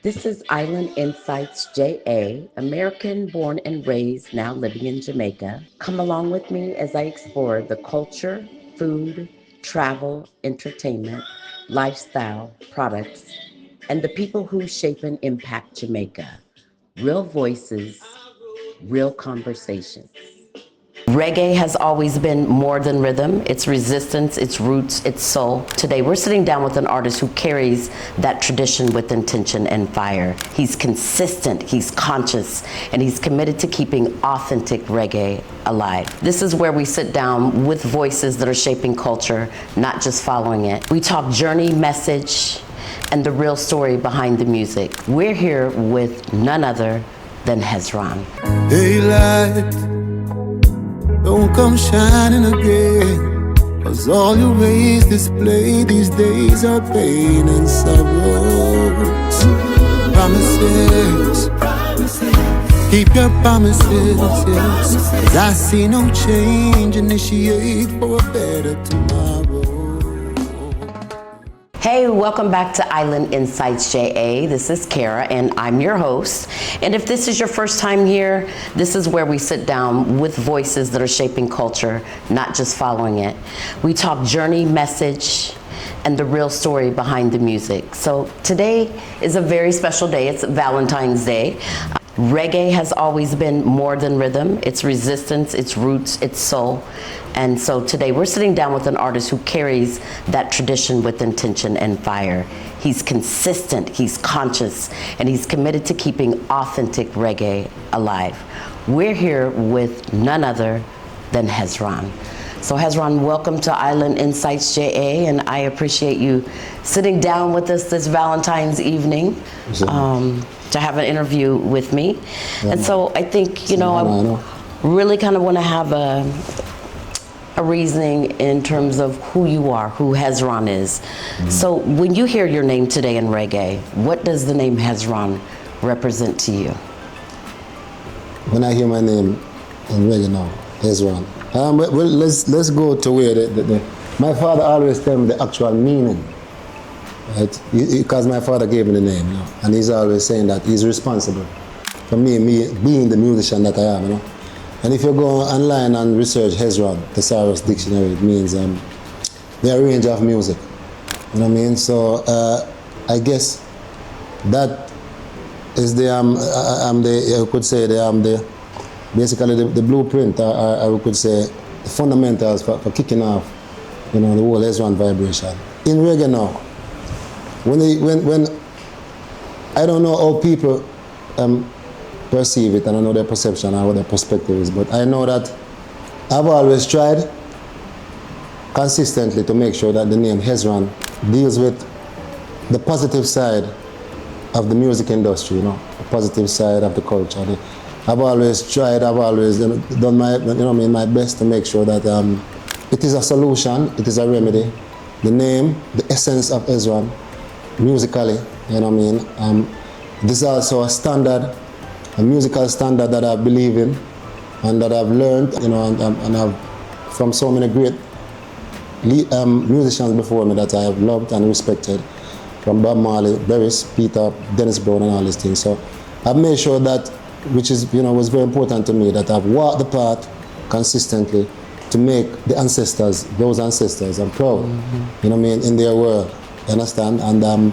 This is Island Insights JA, American born and raised, now living in Jamaica. Come along with me as I explore the culture, food, travel, entertainment, lifestyle, products, and the people who shape and impact Jamaica. Real voices, real conversations. Reggae has always been more than rhythm, its resistance, its roots, its soul. Today we're sitting down with an artist who carries that tradition with intention and fire. He's consistent, he's conscious, and he's committed to keeping authentic reggae alive. This is where we sit down with voices that are shaping culture, not just following it. We talk journey, message, and the real story behind the music. We're here with none other than Hezron. Daylight, don't come shining again, 'cause all your ways display these days are pain and sorrows. Promises, keep your promises, yes. 'Cause I see no change, initiate for a better tomorrow. Hey, welcome back to Island Insights JA. This is Kara and I'm your host. And if this is your first time here, this is where we sit down with voices that are shaping culture, not just following it. We talk journey, message, and the real story behind the music. So today is a very special day. It's Valentine's Day. Reggae has always been more than rhythm, its resistance, its roots, its soul. And so today we're sitting down with an artist who carries that tradition with intention and fire. He's consistent, he's conscious, and he's committed to keeping authentic reggae alive. We're here with none other than Hezron. So Hezron, welcome to Island Insights JA, and I appreciate you sitting down with us this Valentine's evening. To have an interview with me. And so I think, I really kind of want to have a reasoning in terms of who you are, who Hezron is. So when you hear your name today in reggae, what does the name Hezron represent to you? When I hear my name in reggae now, Hezron. Well, let's go to where my father always tell me the actual meaning. Right? Because my father gave me the name, and he's always saying that he's responsible for me being the musician that I am. And if you go online and research Hezron, Thesaurus Dictionary, it means the range of music. You know what I mean? So I guess that is I could say basically the blueprint, or I could say the fundamentals for kicking off, the whole Hezron vibration. In reggae now, when I don't know how people perceive it, and I know their perception and what their perspective is, but I know that I've always tried consistently to make sure that the name Hezron deals with the positive side of the music industry, the positive side of the culture. I've always done my best to make sure that it is a solution, it is a remedy. The name, the essence of Hezron, musically, this is also a standard, a musical standard that I believe in and that I've learned, and I've from so many great musicians before me that I have loved and respected, from Bob Marley, Beres, Peter, Dennis Brown, and all these things. So I've made sure that, which is, was very important to me, that I've walked the path consistently to make the ancestors, those ancestors, I'm proud, in their world. You understand? And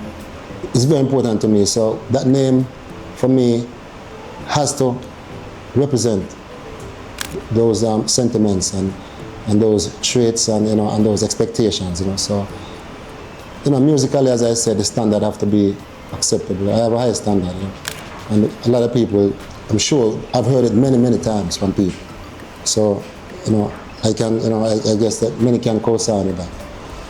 it's very important to me. So that name, for me, has to represent those sentiments and those traits and and those expectations. So musically, as I said, the standard have to be acceptable. I have a high standard, and a lot of people, I'm sure, I've heard it many times from people. So I can, I guess that many can co-sign with that.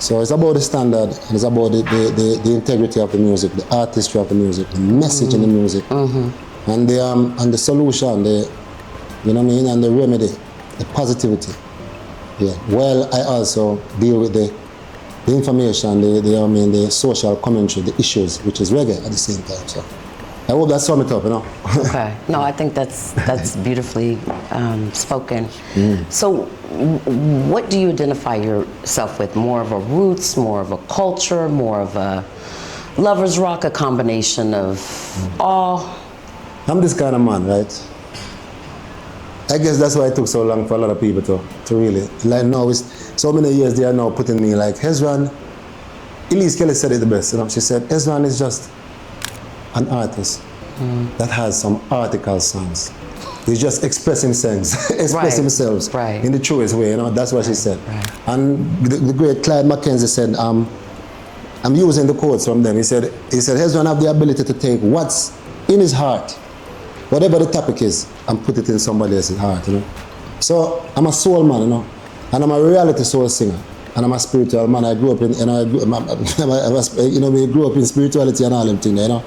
So it's about the standard, and it's about the integrity of the music, the artistry of the music, the message in the music, and the solution, and the remedy, the positivity. Yeah. Well, I also deal with the information, the social commentary, the issues, which is reggae at the same time. So I hope that sum it up, Okay. No, I think that's beautifully spoken. So what do you identify yourself with? More of a roots, more of a culture, more of a Lovers Rock, a combination of all. I'm this kind of man, right? I guess that's why it took so long for a lot of people to really, like now it's so many years they are now putting me like, Hezron, Elise Kelly said it the best, you know, she said, Hezron is just an artist that has some article songs. He's just expressing himself in the truest way, you know, that's what she said. Right. And the great Clyde Mackenzie said, I'm using the quotes from them. He said, Hezron have the ability to take what's in his heart, whatever the topic is, and put it in somebody else's heart, you know. So I'm a soul man, you know, and I'm a reality soul singer, and I'm a spiritual man. I grew up in, you know, we grew up in spirituality and all them things, you know.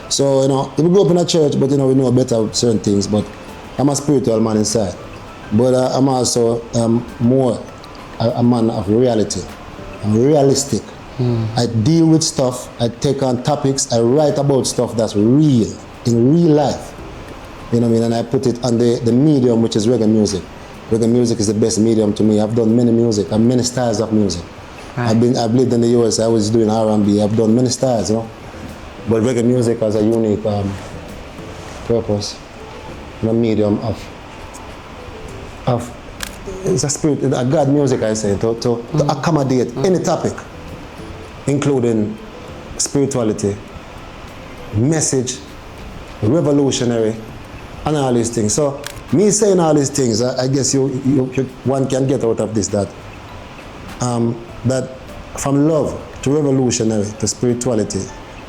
So, you know, we grew up in a church, but, you know, we know better certain things, but I'm a spiritual man inside. But I'm also more a man of reality. I'm realistic. I deal with stuff, I take on topics, I write about stuff that's real, in real life. You know what I mean? And I put it on the medium, which is reggae music. Reggae music is the best medium to me. I've done many music and many styles of music. Right. I've lived in the US, I was doing R&B, I've done many styles, you know. But reggae music has a unique purpose, a medium of it's a spirit, a God music, I say, to accommodate any topic, including spirituality, message, revolutionary, and all these things. So me saying all these things, I guess one can get out of this that from love to revolutionary to spirituality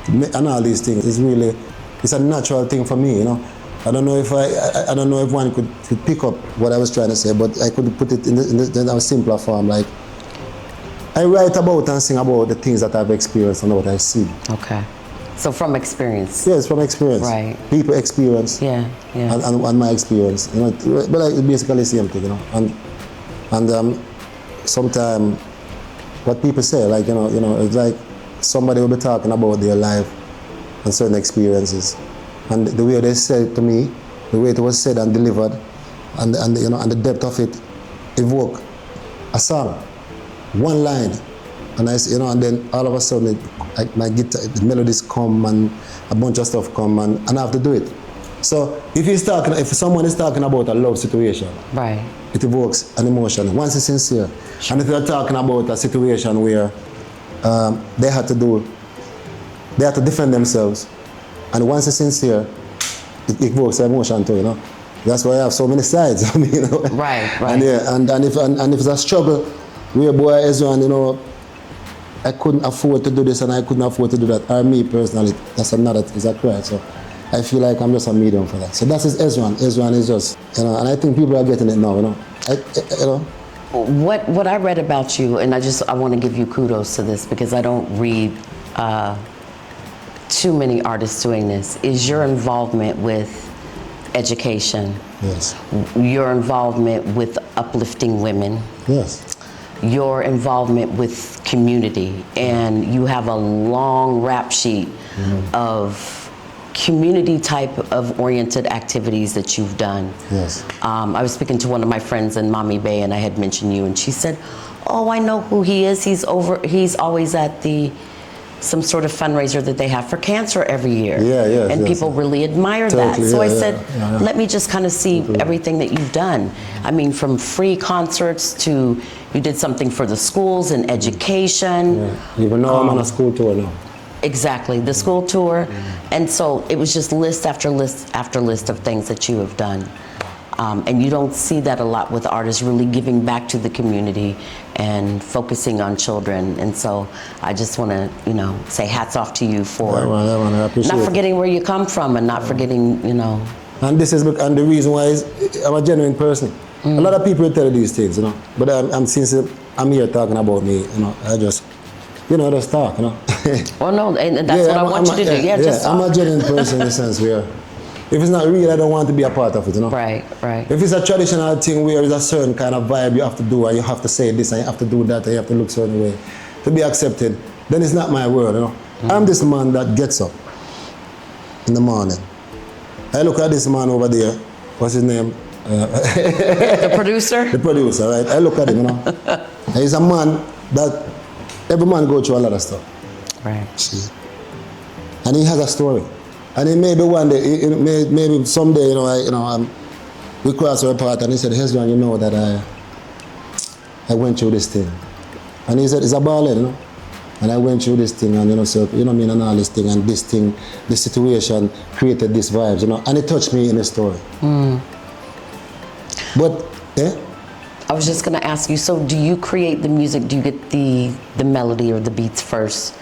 and all these things is really, it's a natural thing for me, you know. I don't know if one could pick up what I was trying to say, but I could put it in a simpler form. Like, I write about and sing about the things that I've experienced and what I see. Okay. So from experience. Yes, from experience. Right. People experience. Yeah. And my experience. You know, but like basically the same thing, you know. And sometimes what people say, like, you know, it's like somebody will be talking about their life and certain experiences. And the way they said it to me, the way it was said and delivered, and you know, and the depth of it, evoke a song, one line, and you know, and then all of a sudden, my guitar, the melodies come and a bunch of stuff come, and I have to do it. So if someone is talking about a love situation, right, it evokes an emotion. Once it's sincere, and if they're talking about a situation where they had to defend themselves. And once it's sincere, it evokes emotion too, you know. That's why I have so many sides, you know. Right. And if it's a struggle, where boy Hezron, you know, I couldn't afford to do this and I couldn't afford to do that. Or me personally, that's another, is a cry. So I feel like I'm just a medium for that. So that's Hezron. Hezron is just, you know, and I think people are getting it now, you know. You know. What I read about you, and I want to give you kudos to this because I don't read too many artists doing this, is your involvement with education. Yes. Your involvement with uplifting women. Yes. Your involvement with community. And you have a long rap sheet of community type of oriented activities that you've done. Yes. I was speaking to one of my friends in Mommy Bay and I had mentioned you and she said, oh, I know who he is. He's always at some sort of fundraiser that they have for cancer every year. And people really admire that. So I said, let me just kind of see everything that you've done. I mean, from free concerts to, you did something for the schools and education. Even though I'm on a school tour now. Exactly, the school tour. And so it was just list after list after list of things that you have done. And you don't see that a lot with artists really giving back to the community and focusing on children. And so I just want to, you know, say hats off to you for not forgetting where you come from and not forgetting, you know. And the reason why is I'm a genuine person. A lot of people tell you these things, you know. But since I'm here talking about me, you know, I just talk, you know. Well, no, and that's what I want you to do. Just I'm a genuine person in the sense where if it's not real, I don't want to be a part of it, you know. Right. If it's a traditional thing where there's a certain kind of vibe you have to do, and you have to say this, and you have to do that, and you have to look a certain way to be accepted, then it's not my world, you know. I'm this man that gets up in the morning. I look at this man over there. What's his name? The producer? The producer, right? I look at him, you know. And he's a man that every man goes through a lot of stuff. Right. See? And he has a story. And it may be one day, maybe someday, we crossed our path and he said, Hezron, you know that I went through this thing. And he said, it's a ballad, And I went through this thing and, and all this thing, and this thing, this situation created these vibes, and it touched me in the story. But, I was just going to ask you, so do you create the music, do you get the melody or the beats first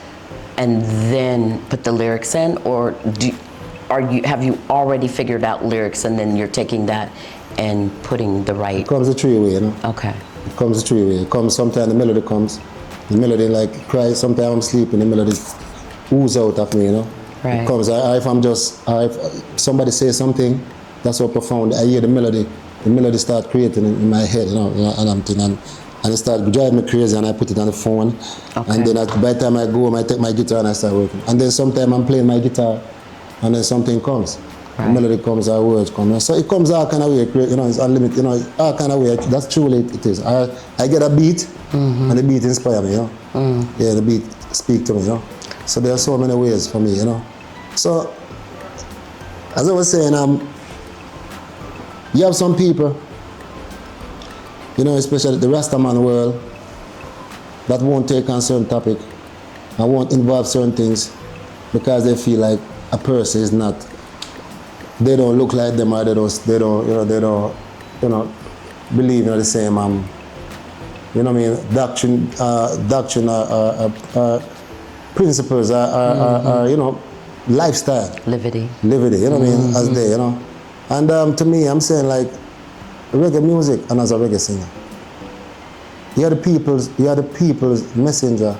and then put the lyrics in, or have you already figured out lyrics and then you're taking that and putting the right? It comes a three-way, Okay. It comes a three-way. It comes, sometimes the melody comes, the melody like cries, sometimes I'm sleeping, the melody ooze out of me, Right. It comes, if somebody says something that's so profound, I hear the melody start creating in my head, and I'm thinking, and it started driving me crazy, and I put it on the phone. Okay. And then by the time I go home, I take my guitar and I start working. And then sometimes I'm playing my guitar, and then something comes. Right. The melody comes, our words come. So it comes all kind of way, it's unlimited, all kind of way. That's truly it is. I get a beat, and the beat inspires me, Yeah, the beat speaks to me, So there are so many ways for me, So, as I was saying, you have some people, especially the Rastaman world, that won't take on certain topic and won't involve certain things because they feel like a person is not, they don't look like them, or they don't believe in the same, doctrine or principles or lifestyle. Livity, as they, And to me, I'm saying like reggae music, and as a reggae singer, you are the people's messenger.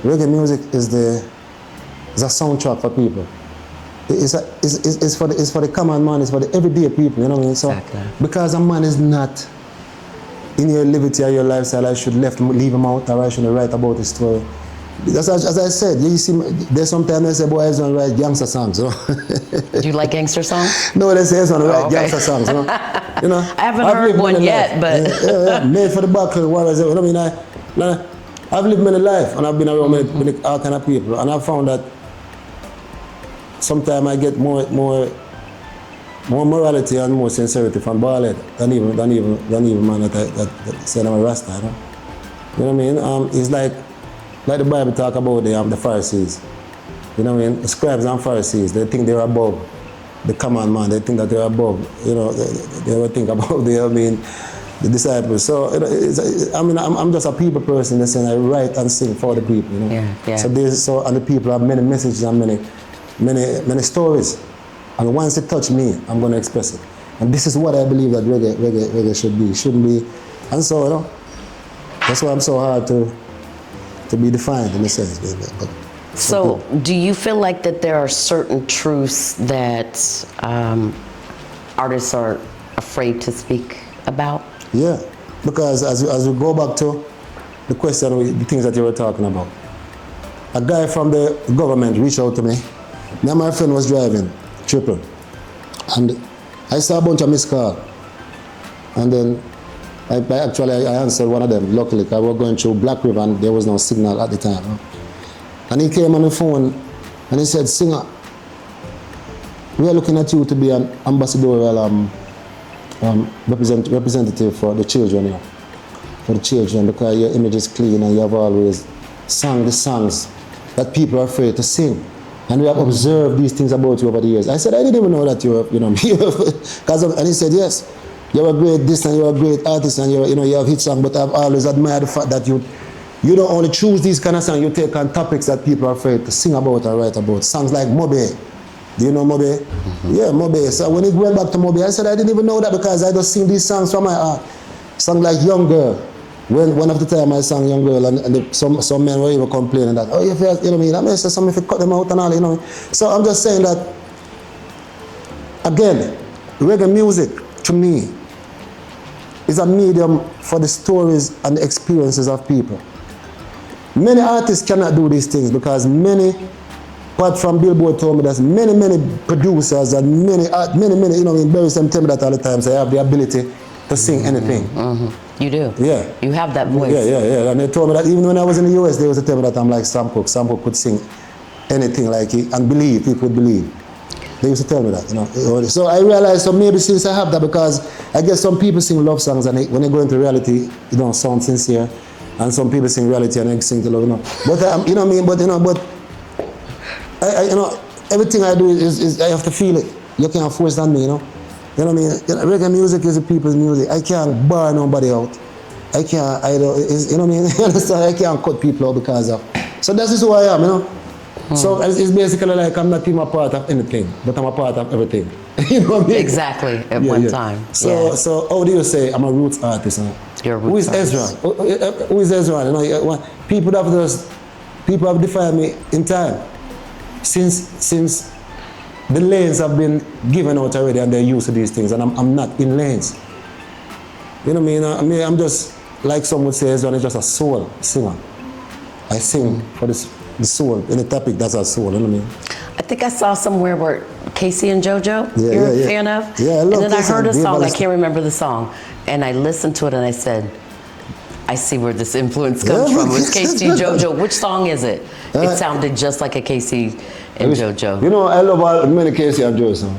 Reggae music is a soundtrack for people. It's for the common man, it's for the everyday people, So exactly. Because a man is not in your liberty or your lifestyle, I should leave him out, or I should write about his story. As I said, you see, there's sometimes they say, boy, Hezron write gangster songs. Do you like gangster songs? No, they say Hezron write okay. gangster songs. I haven't heard one yet, but made for the battle. I've lived many life, and I've been around many all kind of people, and I've found that sometimes I get more morality and more sincerity from ballad than even man that say I'm a Rasta. You know what I mean? It's like the Bible talk about the Pharisees. You know what I mean? The scribes and Pharisees, they think they're above the common man. They think that they're above, they ever think about the disciples. So, I'm just a people person in the sense I write and sing for the people, Yeah. So and the people have many messages and many stories. And once it touch me, I'm going to express it. And this is what I believe that reggae should be. It shouldn't be. And so, that's why I'm so hard to be defined in a sense. But so do you feel like that there are certain truths that artists are afraid to speak about? Yeah, because as we go back to the question, the things that you were talking about, a guy from the government reached out to me. Me and my friend was driving triple, and I saw a bunch of missed calls, and then I answered one of them. Luckily, I was going through Black River and there was no signal at the time. And he came on the phone and he said, "Singer, we are looking at you to be an ambassadorial representative for the children, because your image is clean and you have always sung the songs that people are afraid to sing. And we have observed these things about you over the years." I said, "I didn't even know that you were, and he said, "Yes, you're a great this and you're a great artist and you have hit songs, but I've always admired the fact that you don't only choose these kind of songs, you take on topics that people are afraid to sing about or write about. Songs like Mobe. Do you know Mobe?" Yeah, Mobe. So when he went back to Mobe, I said, "I didn't even know that because I just sing these songs from my heart." Songs like Young Girl. When one of the time I sang Young Girl and some men were even complaining that, "Oh, you know what I mean? I mean, something if you cut them out and all, So I'm just saying that, again, reggae music, to me, is a medium for the stories and the experiences of people. Many artists cannot do these things because apart from Billboard told me that many producers and many, Barry Sam tell me that all the time, so I have the ability to sing anything. You do? Yeah. You have that voice. Yeah. And they told me that even when I was in the US, they used to tell me that I'm like Sam Cooke. Sam Cooke could sing anything like it and believe, people would believe. They used to tell me that, you know. So I realized, so maybe since I have that, because I guess some people sing love songs and when they go into reality, it don't sound sincere. And some people sing reality and they sing to love, you know. But, you know what I mean? But, you know, I you know, everything I do is I have to feel it. You can't force it on me, you know. You know what I mean? Reggae music is the people's music. I can't bar nobody out. I can't, you know what I mean? You understand? I can't cut people out because of. So that's just who I am, you know. So it's basically like I'm not even a part of anything, but I'm a part of everything. You know what I mean? Exactly, at one time. So how do you say I'm a roots artist? Huh? You're a roots artist. Who is Hezron? You know, people have defined me in time. Since the lanes have been given out already and they're used to these things, and I'm not in lanes. You know what I mean? I'm just, like some would say, Hezron is just a soul singer. I sing for the soul. Any topic, that's a soul, you know what I mean? I think I saw somewhere where Casey and JoJo, Yeah, you're yeah, a fan of? Yeah, I love And then Casey I heard a and song, I Valentine. can't remember the song, and I listened to it and I said, I see where this influence comes from. It's Casey and JoJo. Which song is it? It sounded just like a Casey and JoJo. You know, I love all many Casey and JoJo songs.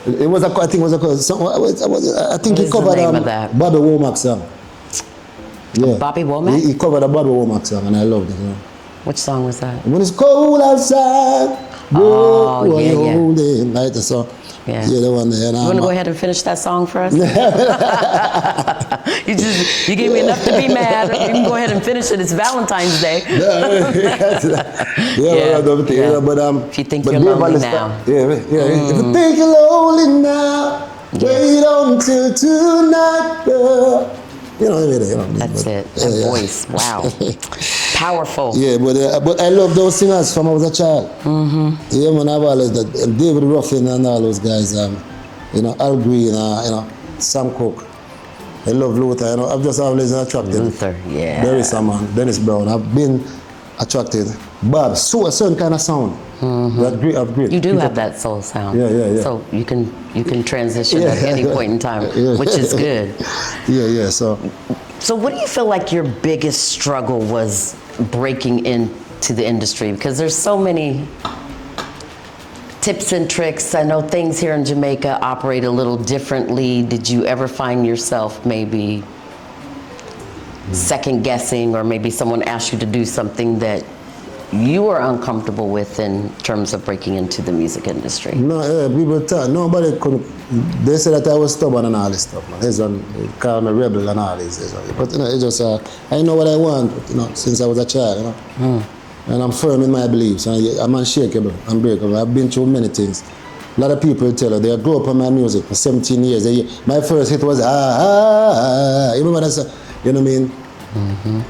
It was I think he is the covered name of that? Bobby Womack song. Yeah. Bobby Womack? He covered a Bobby Womack song and I loved it. You know? Which song was that? When it's cold outside, Oh, girl, yeah, yeah. holding, right? So, Yeah. yeah, the one there. You want to go ahead and finish that song for us? you gave me enough to be mad. You can go ahead and finish it. It's Valentine's Day. But if you think you're lonely now. If you think you're lonely now, wait until tonight, girl. You know what I mean? You know, That's it. That voice. Wow. Powerful. Yeah, but I love those singers from I was a child. Yeah, man, I've always that David Ruffin and all those guys. You know, Al Green, you know, Sam Cooke. I love Luther. You know, I've just always attracted. Luther, yeah. Barry Salmon, Dennis Brown. I've been attracted. Bob, so a certain kind of sound. That great. You do have that soul sound. Yeah. So you can transition at any point in time, which is good. Yeah. So what do you feel like your biggest struggle was breaking into the industry? Because there's so many tips and tricks. I know things here in Jamaica operate a little differently. Did you ever find yourself maybe second guessing, or maybe someone asked you to do something that you were uncomfortable with in terms of breaking into the music industry? no, people talk. Nobody could. They said that I was stubborn and all this stuff. Man. They call me rebel and all this. But you know, it's just I know what I want. You know, since I was a child. You know, and I'm firm in my beliefs. And I'm unshakable, unbreakable. I've been through many things. A lot of people tell you they grew up on my music for 17 years. My first hit was You remember that song? You know what I mean?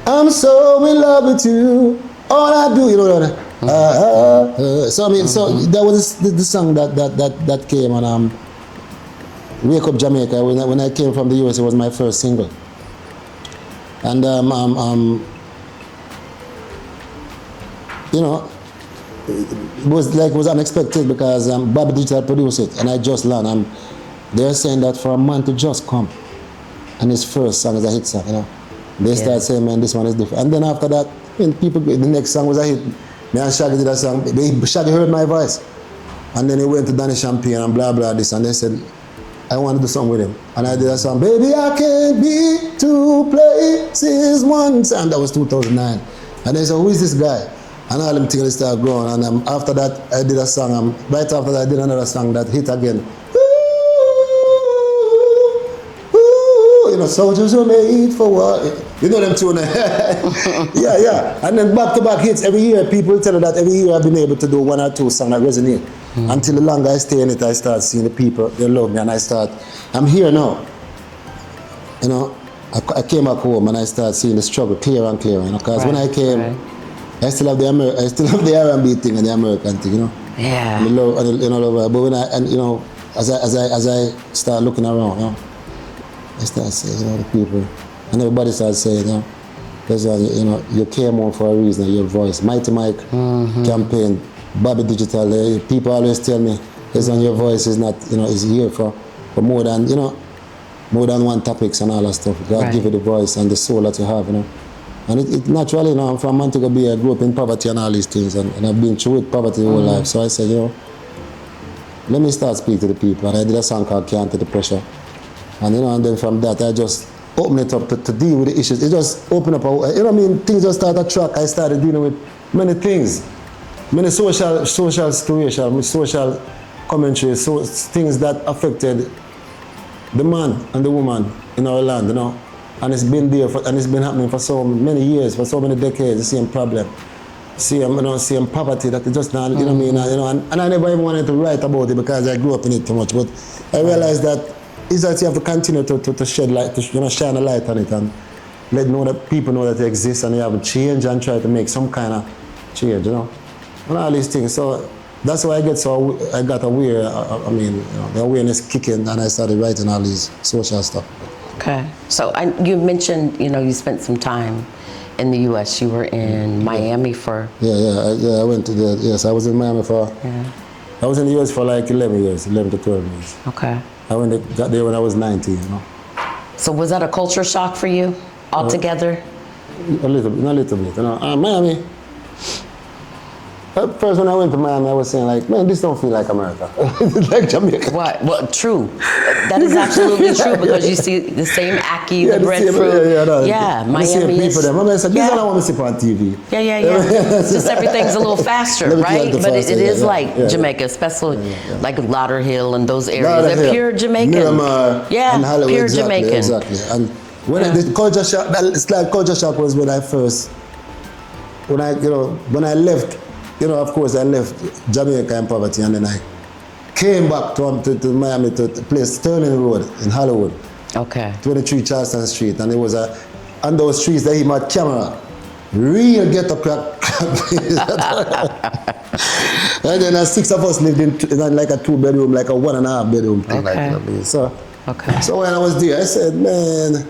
I'm so in love with you. All I do, you know that. So I mean, so that was the song that came on Wake Up Jamaica. When I came from the US, it was my first single. And you know, it was unexpected because Bobby Digital produced it, and I just learned. They're saying that for a man to just come, and his first song is a hit song, you know. They start saying, man, this one is different. And then after that, when the next song was a hit. Me and Shaggy did a song. Shaggy heard my voice. And then he went to Danny Champagne and blah, blah, this. And they said, I want to do something with him. And I did a song, Baby, I can't be two places once. And that was 2009. And they said, who is this guy? And all them things started growing. And after that, I did a song. Right after that, I did another song that hit again. You know, soldiers were made for war. You know them tune. Yeah. And then back-to-back hits every year. People tell you that every year I've been able to do one or two songs that resonate. Until the longer I stay in it, I start seeing the people, they love me, and I'm here now. You know, I came back home and I start seeing the struggle clearer and clearer, you know, because when I came, I still have the R&B thing and the American thing, you know. Yeah. But when as I start looking around, you know, I start saying, you know, the people, and everybody starts saying, you know, because, you know, you came home for a reason, your voice. Mighty Mike campaign, Bobby Digital, people always tell me, on your voice is not, you know, is here for more than, you know, more than one topics and all that stuff. God give you the voice and the soul that you have, you know. And it naturally, I'm from Montego Bay, I grew up in poverty and all these things, and I've been through with poverty all life. So I said, let me start speaking to the people. And I did a song called Can't Take the Pressure. And and then from that, I just opened it up to deal with the issues. It just opened up, things just started to track. I started dealing with many things, many social situations, social commentaries, things that affected the man and the woman in our land, And it's been there, and it's been happening for so many years, for so many decades, the same problem. Same poverty that it just not, and I never even wanted to write about it because I grew up in it too much. But I realized that is that you have to continue to shed light, to shine a light on it and let people know that it exists, and you have to change and try to make some kind of change, and all these things. So that's why I got aware. The awareness kicking, and I started writing all these social stuff. Okay. So you mentioned, you spent some time in the U.S. You were in Miami for... I went to yes, I was in Miami for... Yeah. I was in the U.S. for like 11 to 12 years. Okay. I got there when I was 19, So was that a culture shock for you altogether? A little bit, Miami... First, when I went to Miami, I was saying, like, man, this don't feel like America. It's like Jamaica. What? Well, true. That is absolutely true because you see the same ackee, the breadfruit. Miami the same people is... there. I said, this is what I want to see on TV. Just everything's a little faster, right? But it is like Jamaica, especially like Lauderhill and those areas. They're pure Jamaican. Miramar and Hollywood, pure exactly, Jamaican. Exactly. And when the culture shock, it's like culture shock was when I left. Of course, I left Jamaica in poverty, and then I came back to Miami to the place Turning Road in Hollywood. Okay. 23 Charleston Street, and it was on those streets that he had camera, real ghetto crack. And then 6 of us lived in like a 2-bedroom, like a 1.5 bedroom thing. Okay. So when I was there, I said, man,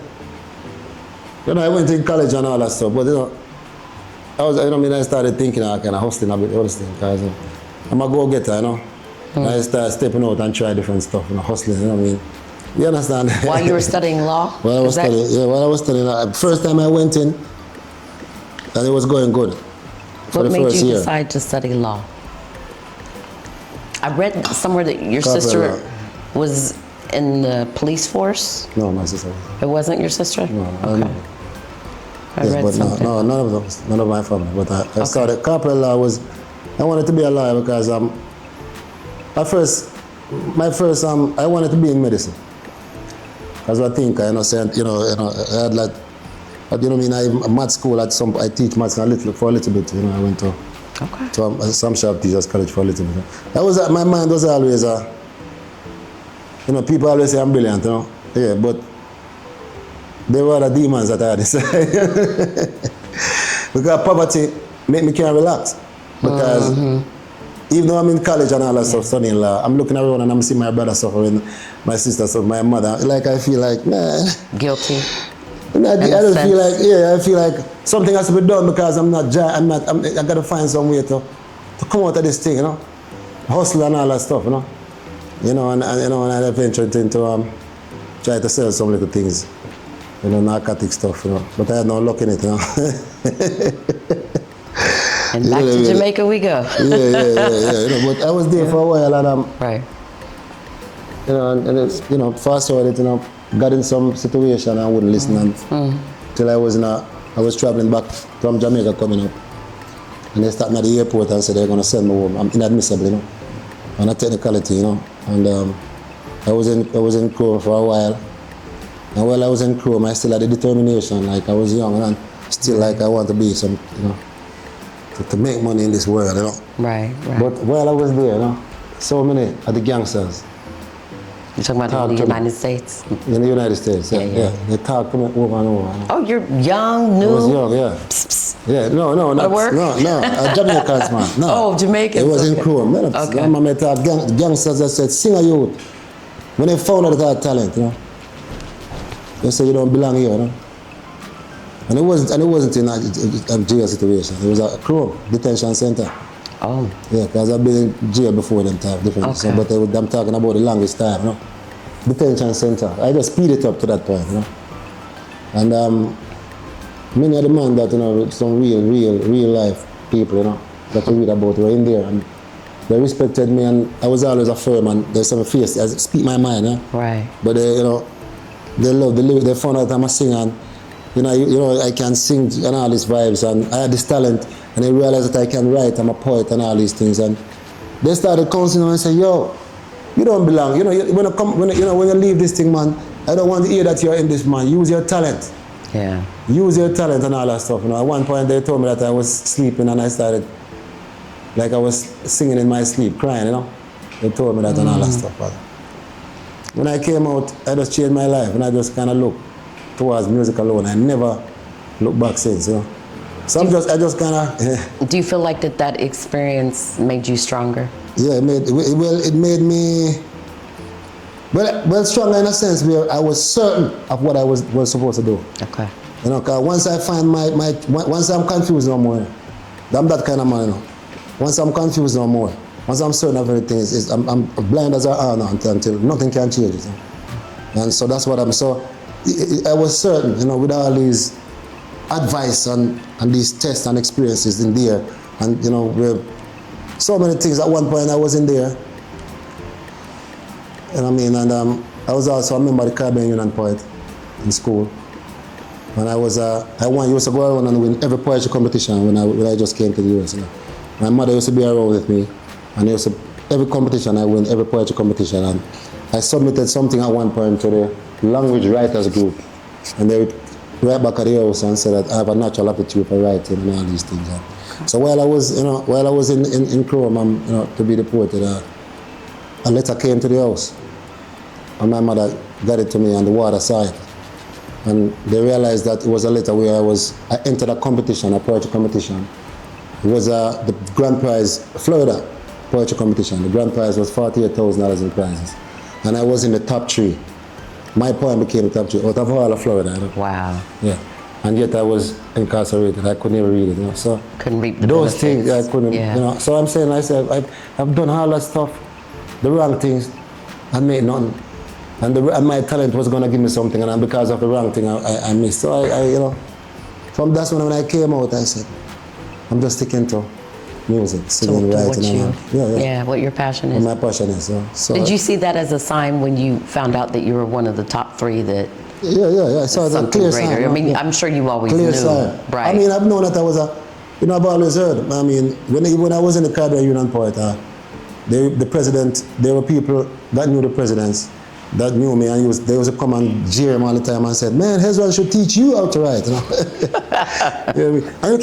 I went to college and all that stuff, but I started thinking I kind of hustling a bit, because I'm a go-getter, And I started stepping out and try different stuff, hustling, You understand? While you were studying law? While I was studying, first time I went in, and it was going good. What made you decide to study law? I read somewhere that your sister was in the police force? No, my sister. It wasn't your sister? No. Okay. I read but something. no, none of those, none of my family. But I started corporate law I wanted to be a lawyer because I wanted to be in medicine. Because I think I had like, I'm at school I teach maths for a little bit. I went to some shop teachers college for a little bit. My mind was always people always say I'm brilliant, but there were the demons that I had inside. Because poverty made me can't relax. Because even though I'm in college and all that stuff, studying law, I'm looking around and I'm seeing my brother suffering, my sister suffering, my mother. Like I feel like, man. Guilty. I feel like something has to be done because I got to find some way to come out of this thing, hustle and all that stuff, and I ventured into try to sell some little things. Narcotic stuff, but I had no luck in it, And back to Jamaica we go. But I was there for a while, and right. And it's fast forward, got in some situation I wouldn't listen, till I was traveling back from Jamaica coming up, and they stopped me at the airport and said they're gonna send me home. I'm inadmissible, on a technicality, and I was in Chrome for a while. And while I was in Chrome, I still had the determination, like I was young and still like I want to be some, to make money in this world, Right. But while I was there, so many of the gangsters. You're talking about in the United States? In the United States, yeah. They talk to me over and over. Oh, you're young, new? I was young, yeah. Psst, psst. Yeah, no, Jamaicans, man. No. Oh, Jamaicans. It was in Chrome. Okay. I talk gangsters that said, sing a youth. When they found out that I had talent, they said you don't belong here, And it wasn't in a jail situation. It was a Chrome detention center. Oh. Yeah, because I've been in jail before them time, different. Okay. So, but I'm talking about the longest time, Detention center. I just speed it up to that point, And many of the men that, you know, some real life people, you know, that you read about were in there, and they respected me, and I was always a firm, and there's some face, I speak my mind, Right. But they, you know, they love the lyrics, they found out I'm a singer, and you know, I can sing and all these vibes, and I had this talent, and they realized that I can write, I'm a poet and all these things, and they started counseling and say, yo, you don't belong, you know, when you leave this thing, man, I don't want to hear that you're in this, man, use your talent. Yeah. Use your talent and all that stuff. You know, at one point they told me that I was sleeping and I started, like I was singing in my sleep, crying, you know. They told me that and all that stuff. But when I came out, I just changed my life and I just kind of looked towards music alone. I never looked back since, you know. So I just kind of... Do you feel like that experience made you stronger? Yeah, it made me... Well, stronger in a sense where I was certain of what I was supposed to do. Okay. You know, cause once I find once I'm confused no more, I'm that kind of man, you know. Once I'm confused no more, once I'm certain of everything, I'm blind as I are now until nothing can change it. You know? And so that's what I'm, so I was certain, you know, with all these advice and these tests and experiences in there, and you know, with so many things. At one point I was in there, and I mean, and I was also a member of the Caribbean Union Poet in school. And I used to go around and win every poetry competition when I just came to the US. You know. My mother used to be around with me, and every competition I win, every poetry competition. And I submitted something at one point to the language writers group, and they would write back at the house and say that I have a natural aptitude for writing and all these things. So while I was in Chrome, you know, to be deported, a letter came to the house, and my mother got it to me, and the water saw it. And they realized that it was a letter where I entered a competition, a poetry competition. It was the grand prize, Florida poetry competition. The grand prize was $48,000 in prizes. And I was in the top 3. My poem became the top 3 out of all of Florida. You know? Wow. Yeah. And yet I was incarcerated. I couldn't even read it. You know? So couldn't read the those benefits. things I couldn't. Yeah. You know. So I'm saying, I've done all that stuff, the wrong things, and made nothing. And my talent was going to give me something, and because of the wrong thing, I missed. So you know, that's when I came out, I said, I'm just sticking to music, singing, writing. What your passion is. What my passion is. So did you see that as a sign when you found out that you were one of the top 3 that? Yeah. I saw it as a clear sign. I mean, I'm sure you always clear knew. Sign. Right. I mean, I've known that I was I've always heard. I mean, when I was in the Caribbean Union Poet, the president, there were people that knew the presidents, that knew me, and they used to come and jeer him all the time and said, man, Hezron should teach you how to write. You know? And you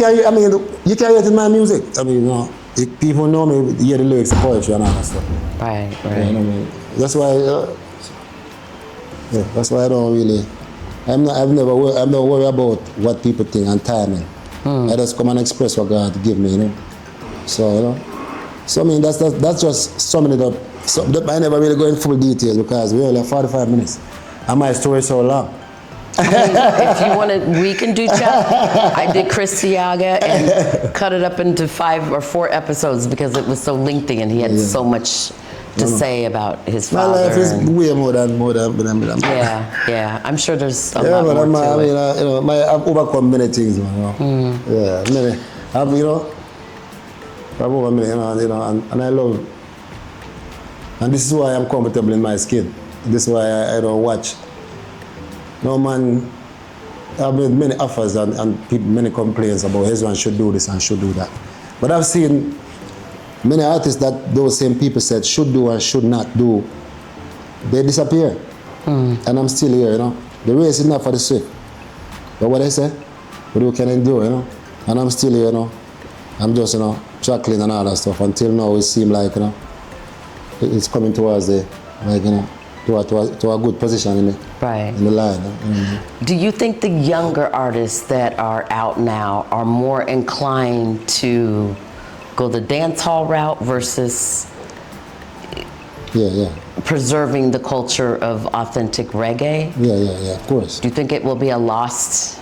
can hear it in my music. I mean, you know, if people know me, hear the lyrics of poetry and all that stuff. Right. You know, I mean, that's why I don't really, I'm never worried about what people think and timing. I just come and express what God give me, you know. So, you know. So I mean, that's just summing it up. So I never really go in full details because we only have 45 minutes, and my story is so long. If you want to, we can do chat. I did Chris Tiaga and cut it up into 5 or 4 episodes because it was so lengthy and he had so much to say about his father. My life is way more than. Yeah. I'm sure there's a lot more to it. You know, I've overcome many things, man. You know? Yeah, many. I've over many, you know, and I love. And this is why I'm comfortable in my skin. This is why I don't watch. No man, I've made many offers and people, many complaints about Hezron should do this and should do that. But I've seen many artists that those same people said should do and should not do, they disappear. And I'm still here, you know. The race is not for the swift. But what I say, what you can endure, you know. And I'm still here, you know. I'm just, you know, chuckling and all that stuff. Until now it seems like, you know, it's coming towards the, like, you know, to a good position in the line. Do you think the younger artists that are out now are more inclined to go the dance hall route versus preserving the culture of authentic reggae? Yeah, of course. Do you think it will be a lost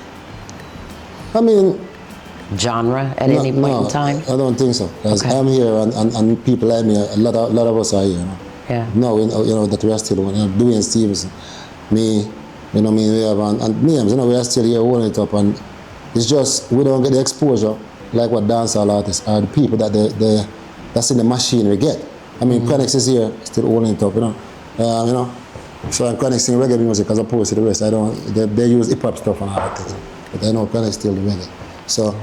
genre at any point in time? I don't think so. Because I'm here and people like me, a lot of us are here. You know? Yeah. No, you know that we are still, you know, Dwayne Stevenson, me, you know, we have and names, you know, we are still here holding it up, and It's just we don't get the exposure like what dancehall artists are, the people that that's in the machinery get. I mean, Chronix is here, still holding it up, you know. So I'm Chronix sing reggae music as opposed to the rest. They use hip hop stuff and all that thing. But I know Chronix still the reggae. So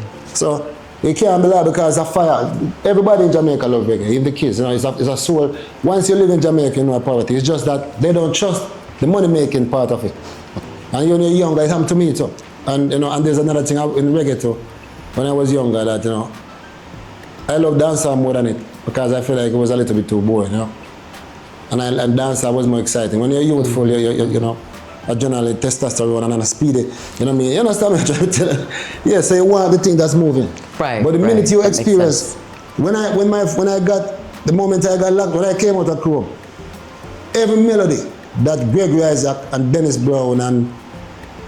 you can't believe because it's a fire. Everybody in Jamaica love reggae, even the kids. You know, it's a soul. Once you live in Jamaica, you know poverty. It's just that they don't trust the money making part of it. And when you're younger, it happened to me too. And you know, and there's another thing in reggae too. When I was younger, that you know, I love dancehall more than it because I feel like it was a little bit too boring, you know. And dancehall was more exciting. When you're youthful, you know, adrenaline, testosterone, and speedy. You know what I mean? You understand what I'm trying to tell you? Yeah, so you want the thing that's moving. Right. But the minute you that experience, when I got the moment I got locked, when I came out of Chrome, every melody that Gregory Isaac and Dennis Brown and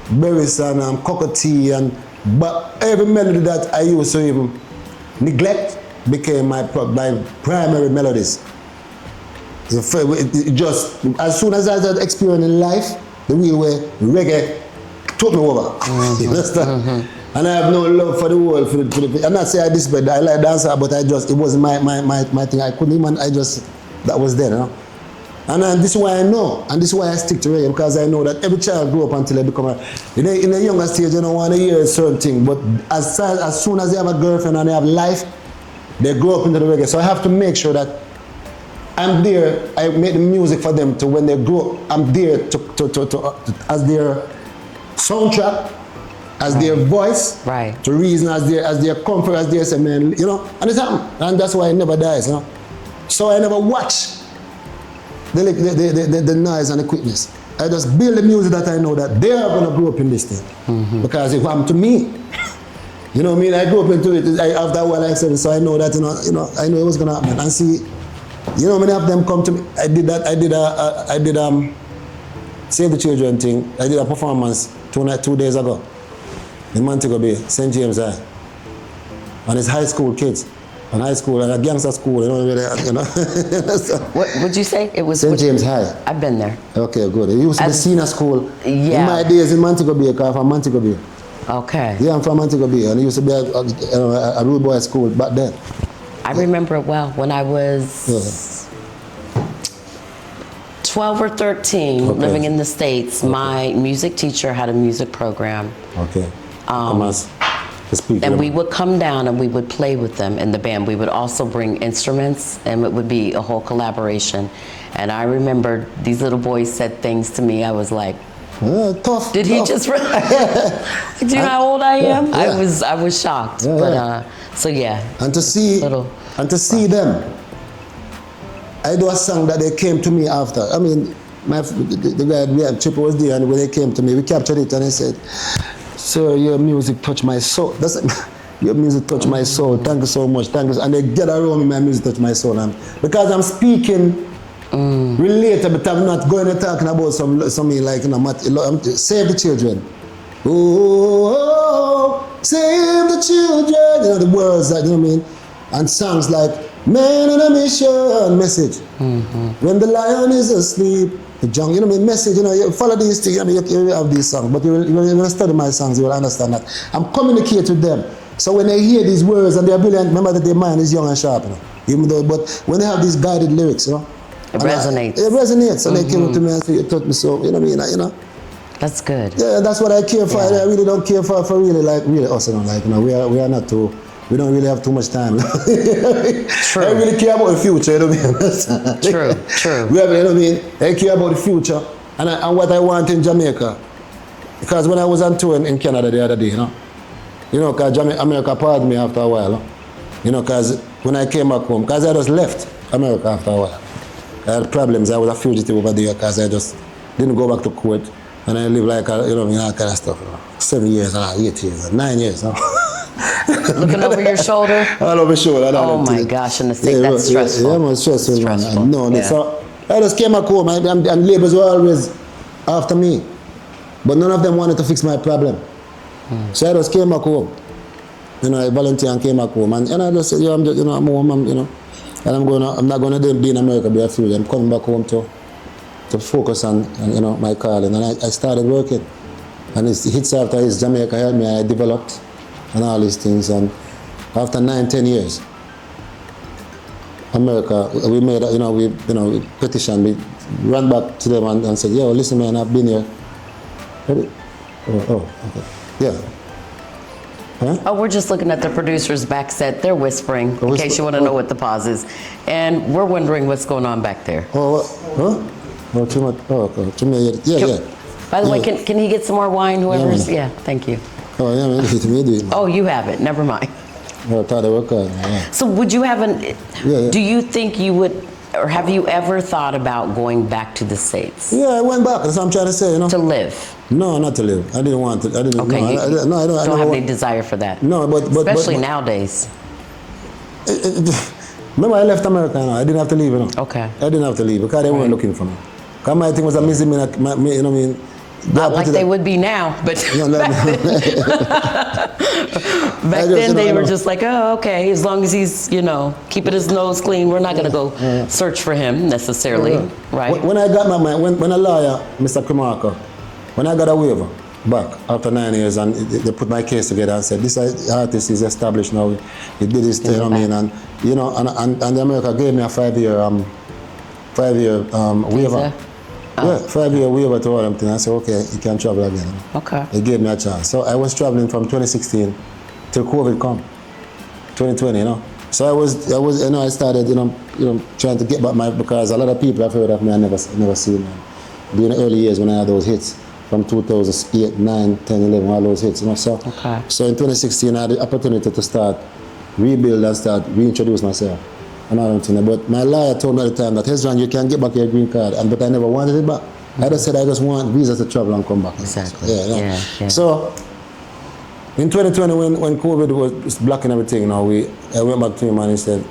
Beres and Cockatee but every melody that I used to even neglect became my primary melodies. It just as soon as I started experiencing life, the real way, reggae took me over. You understand? And I have no love for the world. I'm not saying I disrespect. I like dancehall, but it wasn't my thing. I couldn't even. That was there, you know. And this is why I know, and this is why I stick to reggae, because I know that every child grow up until they become in a younger stage, they don't want to hear a certain thing. But as soon as they have a girlfriend and they have life, they grow up into the reggae. So I have to make sure that I'm there. I make the music for them to when they grow. I'm there to as their soundtrack, as their voice, right? To reason, as their comfort, as their man, you know. And it's happened, and that's why it never dies, you know. So I never watch the noise and the quickness. I just build the music that I know that they are gonna grow up in this thing, because it happened to me. You know what I mean? I grew up into it. After a while, I said, so I know that you know I know it was gonna happen. And see. You know, many of them come to me. I did Save the Children thing. I did a performance 2 days ago in Montego Bay, St. James High. And it's high school kids. And high school, and a gangster school, you know. What would you say? It was St. James High. I've been there. Okay, good. It used to be senior school. Yeah. In my days in Montego Bay, because I'm from Montego Bay. Okay. Yeah, I'm from Montego Bay. And it used to be a rude boy school back then. I remember it well when I was 12 or 13, living in the States. My music teacher had a music program. Okay. And we would come down and we would play with them in the band. We would also bring instruments, and it would be a whole collaboration. And I remember these little boys said things to me. I was like, tough. Did he just? Do you know how old I am? Yeah. I was shocked. So yeah. And to see them, I do a song that they came to me after. I mean, the guy we had Chipper was there, and when they came to me, we captured it, and he said, "Sir, your music touched my soul." That's it. Your music touched my soul. Thank you so much. Thank you. And they get around me, my music touched my soul, and because I'm speaking. Related, but I'm not going to talking about something like, you know, save the children. Oh, save the children. You know, the words that, you know what I mean? And songs like, Man on a Mission, message. When the lion is asleep, the jungle, you know what I mean? Message, you know, you follow these things, I mean, you have these songs, but when you study my songs, you will understand that. I'm communicating with them. So when they hear these words and they're brilliant, remember that their mind is young and sharp, you know? Even though, but when they have these guided lyrics, you know? It resonates. It resonates, and they came up to me and said, "You taught me so." You know what I mean? You know. That's good. Yeah, that's what I care for. Yeah. I really don't care for really us. You know, like, you know, we are not too. We don't really have too much time. True. I really care about the future. You know what I mean? True. We have, you know what I mean? I care about the future and what I want in Jamaica. Because when I was on tour in Canada the other day, you know, because America pardoned me after a while. You know, because when I came back home, because I just left America after a while. I had problems. I was a fugitive over there because I just didn't go back to court, and I lived like you know, all kind of stuff. 7 years, 8 years, 9 years. Looking over your shoulder. All over my shoulder. Oh my gosh! And the thing that's stressful. Yeah, man, stressful. Stressful. No, yeah. So I just came back home, and labels were always after me, but none of them wanted to fix my problem. So I just came back home. You know, Valentine came back home, and I just said, I'm home, you know. And I'm not gonna be in America, be a few. I'm coming back home to focus on you know, my calling. And I started working. And it's hits after his Jamaica helped me. I developed and all these things. And after 9-10 years, America, we made, we petitioned, we ran back to them and said, yo, listen, man, I've been here. Okay. Yeah. Huh? Oh, we're just looking at the producer's back set. They're whispering, in case you want to know what the pause is. And we're wondering what's going on back there. Oh, huh? Oh, too much. Too many. Yeah. By the way, can he get some more wine, whoever's? Yeah, thank you. Oh, yeah, man. Oh, you have it. Never mind. I thought they were good. Yeah. So would you have Yeah. do you think you would, or have you ever thought about going back to the States? Yeah, I went back. That's what I'm trying to say, To live? No, not to live. I didn't want to. I didn't. Okay, no, I don't have any desire for that? No, but Especially nowadays. Remember, I left America. I didn't have to leave. Okay. I didn't have to leave because they weren't looking for me. Because my thing was amazing. Not like they would be now, but back then they were just like, oh, okay, as long as he's, keeping his nose clean, we're not going to go search for him necessarily, right? When I got when a lawyer, Mr. Clarke, when I got a waiver back after 9 years, and they put my case together and said, this artist is established now, he did his thing, and the America gave me a 5-year waiver. Yeah, 5-year waiver to all them things. I said, okay, you can travel again. Okay. They gave me a chance. So I was traveling from 2016 till COVID come, 2020, So I started, trying to get back because a lot of people have heard of me, I never seen them. During the early years when I had those hits, from 2008, 9, 10, 11, all those hits, So in 2016, I had the opportunity to start rebuild and start reintroduce myself. But my lawyer told me at the time that, Hezron, you can get back your green card, but I never wanted it back. I just said I just want visa to travel and come back. Exactly. Yeah. So in 2020, when COVID was blocking everything, I went back to him and he said,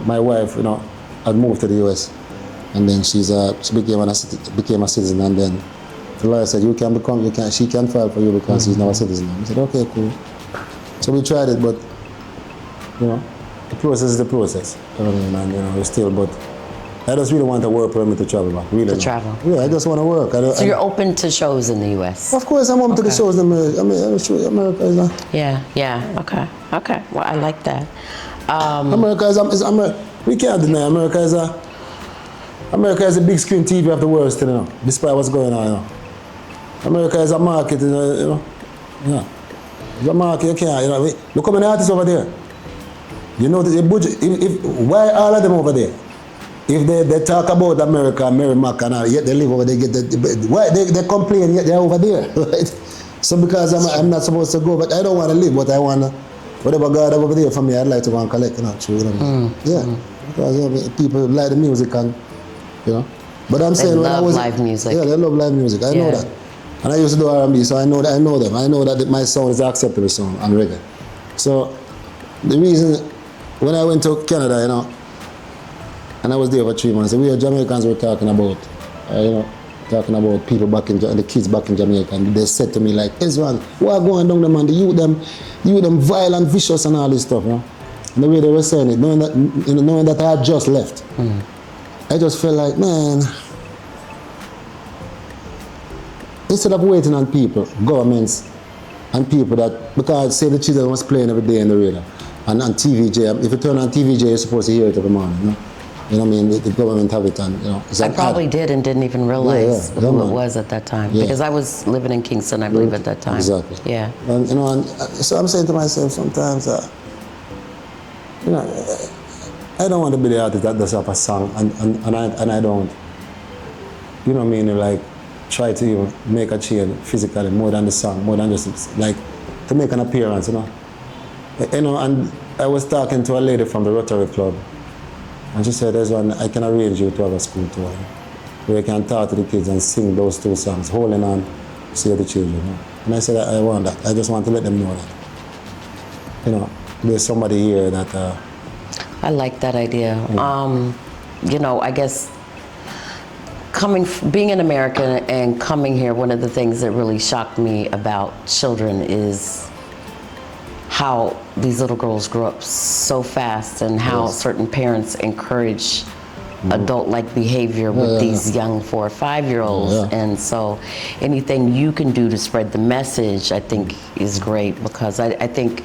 my wife, had moved to the US, and then she became a citizen, and then the lawyer said, she can file for you because she's now a citizen. I said, okay, cool. So we tried it, but the process is the process. But I just really want a work permit to travel back. Really. To travel. Yeah, I just want to work. So you're open to shows in the U.S.? Of course, I'm open to the shows in America. I'm sure America is not. Yeah. Okay. Well, I like that. America is we can't deny America is a big screen TV of the world still, despite what's going on, America is a market, Yeah. It's a market, you can't, look how many artists over there. The budget, why all of them over there? If they talk about America, Mary Mac and all, yet they live over there, why they complain, yet they're over there, right? So because I'm not supposed to go, but I don't want to live, but I want to, whatever God have over there for me, I'd like to go and collect, Because people like the music and, But I'm saying when I was... They love live music. Yeah, they love live music, I know that. And I used to do R&B, so I know them. I know that my sound is an acceptable sound and reggae. So the reason... When I went to Canada, and I was there for 3 months, we Jamaicans were talking about, people the kids back in Jamaica, and they said to me like, Hezron, what going down there, man? The youth them violent, vicious, and all this stuff, And the way they were saying it, knowing that I had just left, I just felt like, man, instead of waiting on people, governments, and people that, because say the children was playing every day in the radio. And on TVJ, if you turn on TVJ, you're supposed to hear it every morning, The government have it on, I probably did and didn't even realize who it was at that time. Yeah. because I was living in Kingston, I believe, at that time. Exactly. Yeah. And, so I'm saying to myself sometimes, I don't want to be the artist that does have a song, and I don't, like, try to even make a change physically, more than the song, more than just, like, to make an appearance, And I was talking to a lady from the Rotary Club, and she said, I can arrange you to have a school tour where you can talk to the kids and sing those 2 songs, Holding On, Save the Children. And I said, I want that. I just want to let them know that, there's somebody here that... I like that idea. I guess being an American and coming here, one of the things that really shocked me about children is how these little girls grow up so fast, and how certain parents encourage adult-like behavior with these young 4 or 5-year-olds. And so anything you can do to spread the message, I think, is great, because I think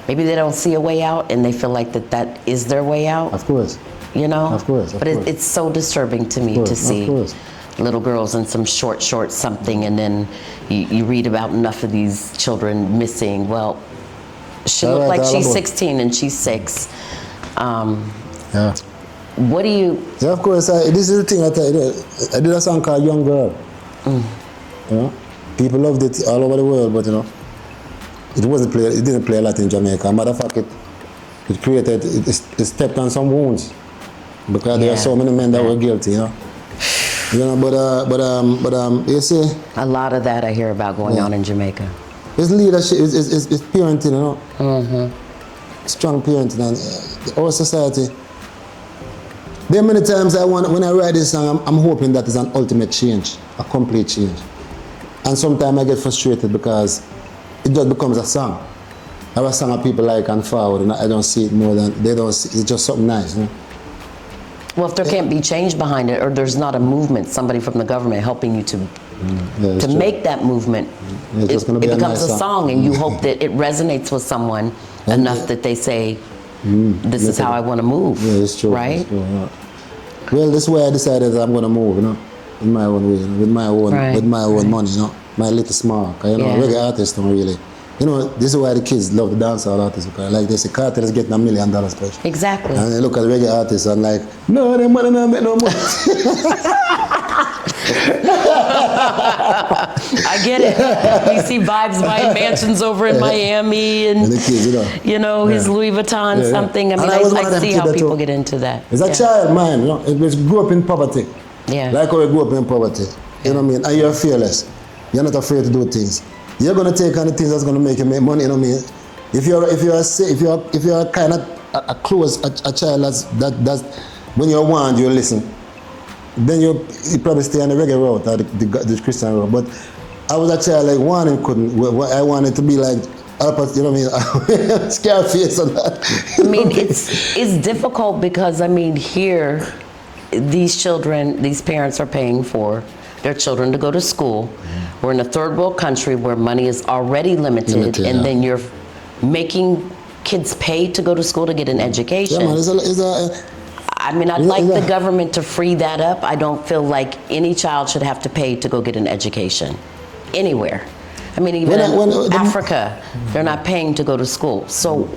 maybe they don't see a way out and they feel like that is their way out. Of course. You know? Of course. But it's so disturbing to me to see little girls in some short something, and then you read about enough of these children missing. Well, she looked like she's 16 and she's 6. What do you... Yeah, of course. This is the thing I did a song called Young Girl. You know? People loved it all over the world, but you know, it didn't play a lot in Jamaica. Matter of fact, it stepped on some wounds, because there are so many men that were guilty, you know. You know, but you see, a lot of that I hear about going on in Jamaica. It's leadership, it's parenting, you know. Strong parenting, and our society. There are many times when I write this song, I'm hoping that it's an ultimate change, a complete change. And sometimes I get frustrated because it just becomes a song. Or a song that people like and forward, and I don't see it more than they don't see. It's just something nice, you know? Well, if there can't be change behind it, or there's not a movement, somebody from the government helping you to make that movement, it becomes a song, and you hope that it resonates with someone enough that they say, this is how I want to move. Yeah, it's true. Right? It's true, yeah. Well, this is why I decided that I'm going to move, you know, in my own way, you know, with my own money, you know, my little small. You know, reggae artists don't really. You know, this is why the kids love the dancehall artists, because like they say, Cartel is getting $1 million per. Exactly. And they look at the reggae artists and like, no, them money don't make no money. I get it. You see Vibes buying mansions over in Miami, and the kids, you know, his Louis Vuitton something. I mean, I see how people get into that. It's a child, man. You know, it grew up in poverty. Yeah. Like how we grew up in poverty. You know what I mean? And you're fearless. You're not afraid to do things. You're gonna take on the things that's gonna make you make money. You know what I mean? If you're kind of a close a child that's when you're warned, you listen. Then you probably stay on the reggae road or the Christian road. But I was a child like warning couldn't. I wanted to be like, you know what I mean? Scareface and that. I mean, it's difficult because I mean here, these parents are paying for their children to go to school. We're in a third world country where money is already limited, and then you're making kids pay to go to school to get an education. Yeah, man, I mean, I'd like the government to free that up. I don't feel like any child should have to pay to go get an education anywhere. I mean, even in Africa, they're not paying to go to school. So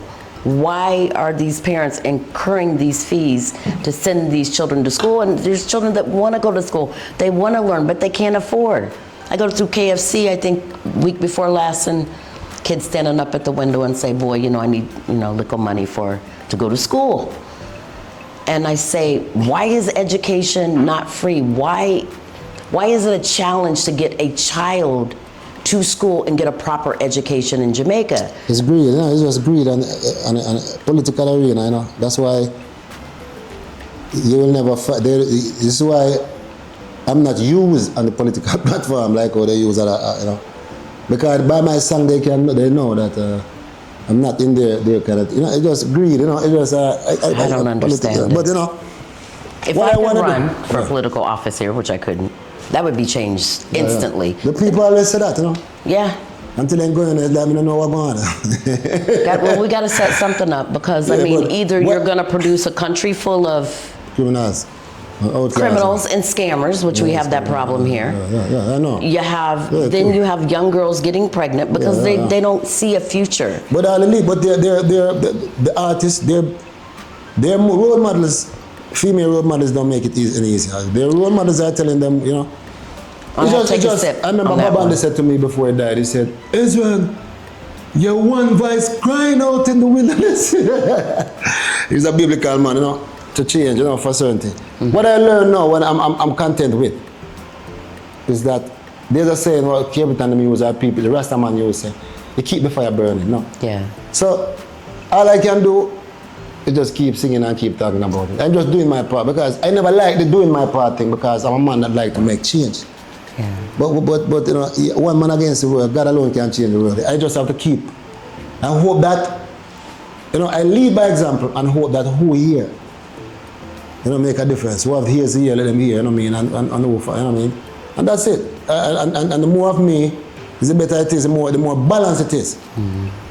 why are these parents incurring these fees to send these children to school? And there's children that want to go to school. They want to learn, but they can't afford. I go through KFC, I think, week before last, and kids standing up at the window and say, boy, you know, I need, you know, little money to go to school. And I say, why is education not free? Why is it a challenge to get a child to school and get a proper education in Jamaica? It's greed, you know, it's just greed and political arena, you know. That's why you will never fight. This is why I'm not used on the political platform like how they use it, you know. Because by my song they know that I'm not in their kind of, you know, it's just greed, you know, it's just I don't understand. But you know, if I could run for political office here, which I couldn't, that would be changed instantly. The people always say that, you know. Yeah. Until they go in there, let me know what's going on. Well, we got to set something up because I mean, either you're going to produce a country full of criminals and scammers, which we have that problem here. Yeah, I know. You have you have young girls getting pregnant because they don't see a future. But the artists, their role models, female role models don't make it any easier. Their role models are telling them, you know. I remember Babandi said to me before he died, he said, Hezron, you're one voice crying out in the wilderness. He's a biblical man, you know, to change, you know, for certainty. What I learned now, when I'm content with, is that there's a saying, well, Capitan and use our people, the rest of man use say, you keep the fire burning, no? Yeah. So, all I can do is just keep singing and keep talking about it. I'm just doing my part, because I never liked the doing my part thing, because I'm a man that like to make change. Yeah. But you know, one man against the world, God alone can change the world. I just have to keep and hope that, you know, I lead by example and hope that who here, make a difference. Who have ears here, let them hear, you know what I mean, and who, you know what I mean. And that's it. And the more of me, the better it is, the more balanced it is.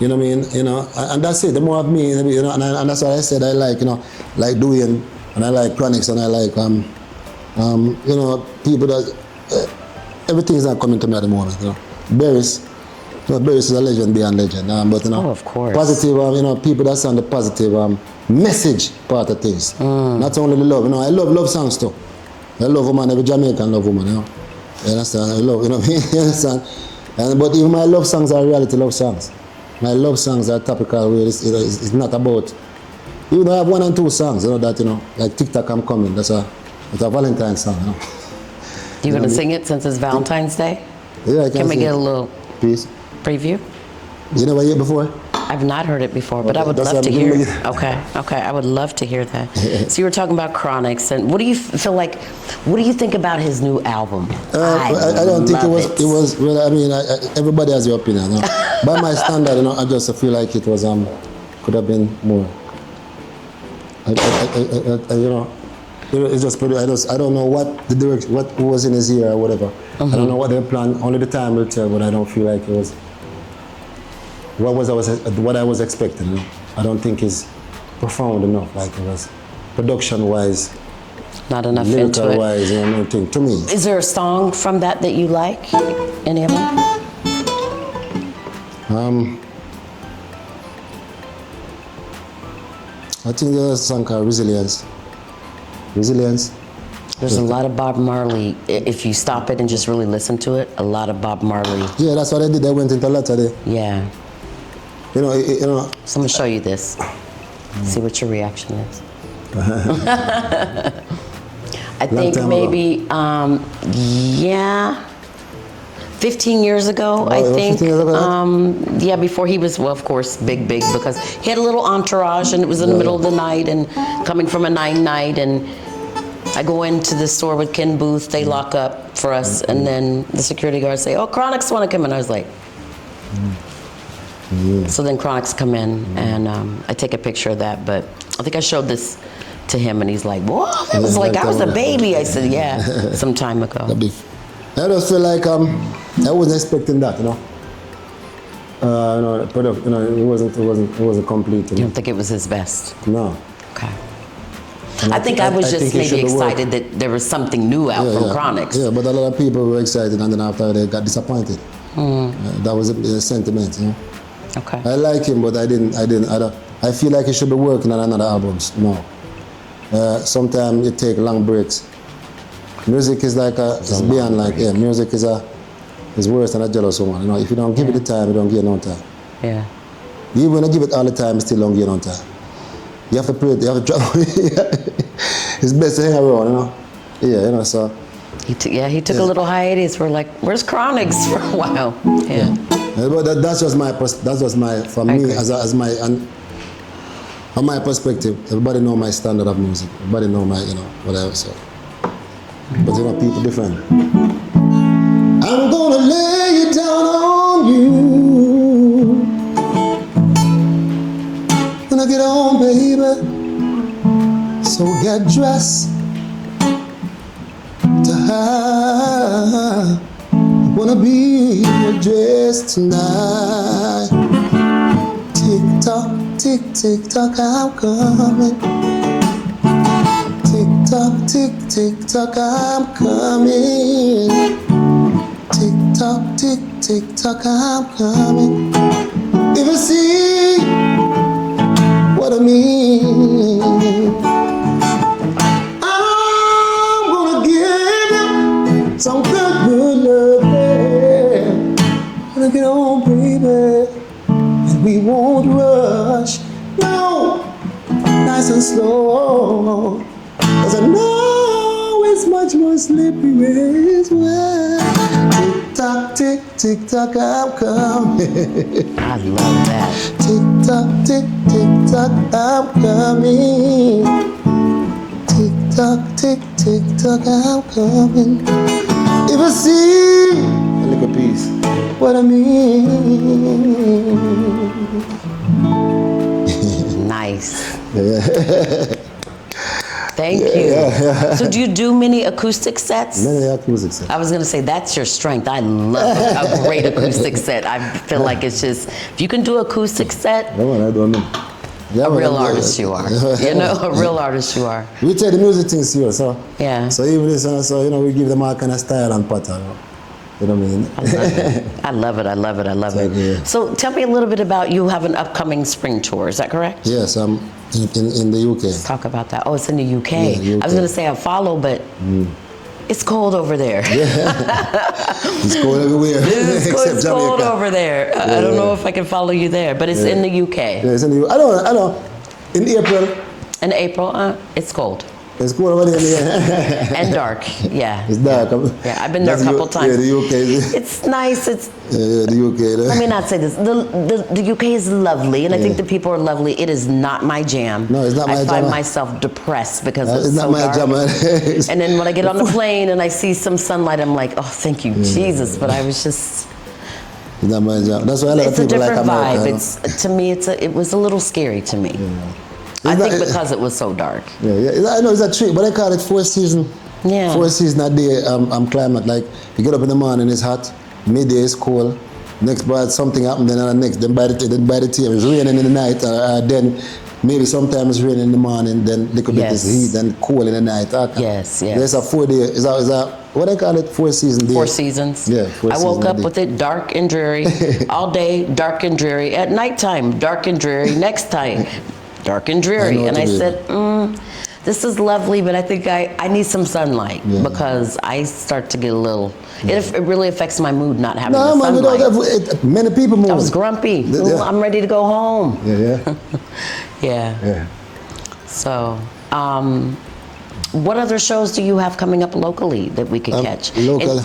You know what I mean? You know, and that's it. The more of me, you know, and that's what I said. I like, you know, like doing, and I like Chronics, and I like, you know, people that everything is not coming to me at the moment. You know, Barris is a legend beyond legend. But you know, of course, positive. You know, people that sound the positive message part of things. Not only the love. You know, I love songs too. I love woman. Every Jamaican love woman. You know, you understand? I love. You know what I mean? You understand? But even my love songs are reality love songs. My love songs are topical. Where it's not about. Even though I have 1 and 2 songs, you know that, you know, like TikTok I'm Coming. That's a Valentine song. You know. You gonna sing it since it's Valentine's Day? Yeah, I Can we get a little piece preview? You never heard it before? I've not heard it before, but I would That's love to what I'm hear doing. it. Okay, I would love to hear that. So you were talking about Chronics, and what do you feel like, what do you think about his new album? I don't think it was well, I mean, everybody has their opinion. You know? By my standard, you know, I just feel like it was, could have been more. You know, it's just pretty, I don't know what the direction, what was in his ear or whatever. I don't know what their plan, only the time will tell, but I don't feel like it was what I was expecting. You know? I don't think it's profound enough, like it was production-wise, not enough into it. Lyrical-wise, you know, nothing, to me. Is there a song from that you like? Any of them? I think there's a song called Resilience. Resilience. There's a lot of Bob Marley. If you stop it and just really listen to it, a lot of Bob Marley. Yeah, that's what I did. I went into letter there. Yeah. You know, So I'm gonna show you this. See what your reaction is. I think maybe, yeah, 15 years ago, I think. 15 years ago? Yeah, before he was, well, of course, big, because he had a little entourage, and it was in the middle of the night, and coming from a night, and I go into the store with Ken Booth, they lock up for us, and then the security guards say, oh, Chronics want to come in. I was like, so then Chronics come in, and I take a picture of that, but I think I showed this to him, and he's like, what? It was like, I was a baby. I said, yeah, some time ago. I just feel like I wasn't expecting that, you know. It wasn't complete. You don't think it was his best? No. Okay. I think I was just maybe excited that there was something new out from Chronics. Yeah, but a lot of people were excited, and then after they got disappointed. That was a sentiment, you know. Okay. I like him, but I feel like he should be working on another albums. No. Sometimes it take long breaks. Music is like it's beyond like, music is worse than a jealous woman. You know, if you don't give it the time, you don't get no time. Yeah. Even when you give it all the time, you still don't get no time. You have to play it, you have to travel. It's best to hang around, you know. Yeah, you know, so. He took a little hiatus. We're like, where's Chronics for a while? Yeah. But that's just my for me from my perspective. Everybody know my standard of music. Everybody know my, you know, whatever. So, but you know, people different. I'm gonna lay it down on you when I get home, baby. So get dressed to have. Wanna be your dress tonight. Tick tock, I'm coming. Tick tock, I'm coming. Tick tock, I'm coming. If you see what I mean, I'm gonna give you some good love. Get on, baby, and we won't rush. No, nice and slow, 'cause I know it's much more slippery as well. Tick tock, I'm coming. I love that. Tick tock, I'm coming. Tick tock, I'm coming. If I see a little piece. What I mean. Nice. Thank you. So do you do many acoustic sets? Many acoustic sets. I was going to say, that's your strength. I love a great acoustic set. I feel like it's just, if you can do acoustic set, No, I don't know. Yeah, a real artist you are. You know, a real artist you are. We take the music things here, so. Yeah. So even this, so you know, we give them all kind of style and pattern. You know what I mean? I love it. I love it. I love it. Yeah. So tell me a little bit about, you have an upcoming spring tour. Is that correct? Yes, I'm in the UK. Talk about that. Oh, it's in the UK. Yeah, UK. I was going to say I follow, but it's cold over there. It's cold everywhere. It's cold over there. I don't know if I can follow you there, but it's in the UK. Yeah, it's in the UK. I know. In April, In April, it's cold. it's cold over there. And dark, yeah. It's dark. Yeah, I've been there a couple times. Yeah, the UK. It's nice. It's. The UK. Let me not say this. The UK is lovely, and I think the people are lovely. It is not my jam. No, it's not my I find jam. myself depressed because It's it's not so my dark. jam. And then when I get on the plane and I see some sunlight, I'm like, oh, thank you, Jesus. But I was just. It's not my jam. That's why a lot of It's a people like different America. vibe. you know? It's to me. It was a little scary to me. I It's think not- because it was so dark. I know it's a trick, but I call it four season. Yeah. Four season a day climate. Like you get up in the morning, it's hot. Midday is cold. Next part something happened, then then by the time it's raining in the night, then maybe sometimes it's raining in the morning, then little bit is heat, then cool in the night. Yes. There's a 4 day. Is that what I call it? 4 season day. 4 seasons. Yeah, 4 I woke season up day. with it dark and dreary all day, dark and dreary. At nighttime, dark and dreary. Next time, dark and I know dreary. what And you I mean. said, this is lovely, but I think I need some sunlight because I start to get a little. It really affects my mood not having No, the man, sunlight. many people move. I was grumpy. Yeah. I'm ready to go home. Yeah. Yeah. So, what other shows do you have coming up locally that we could catch? Local.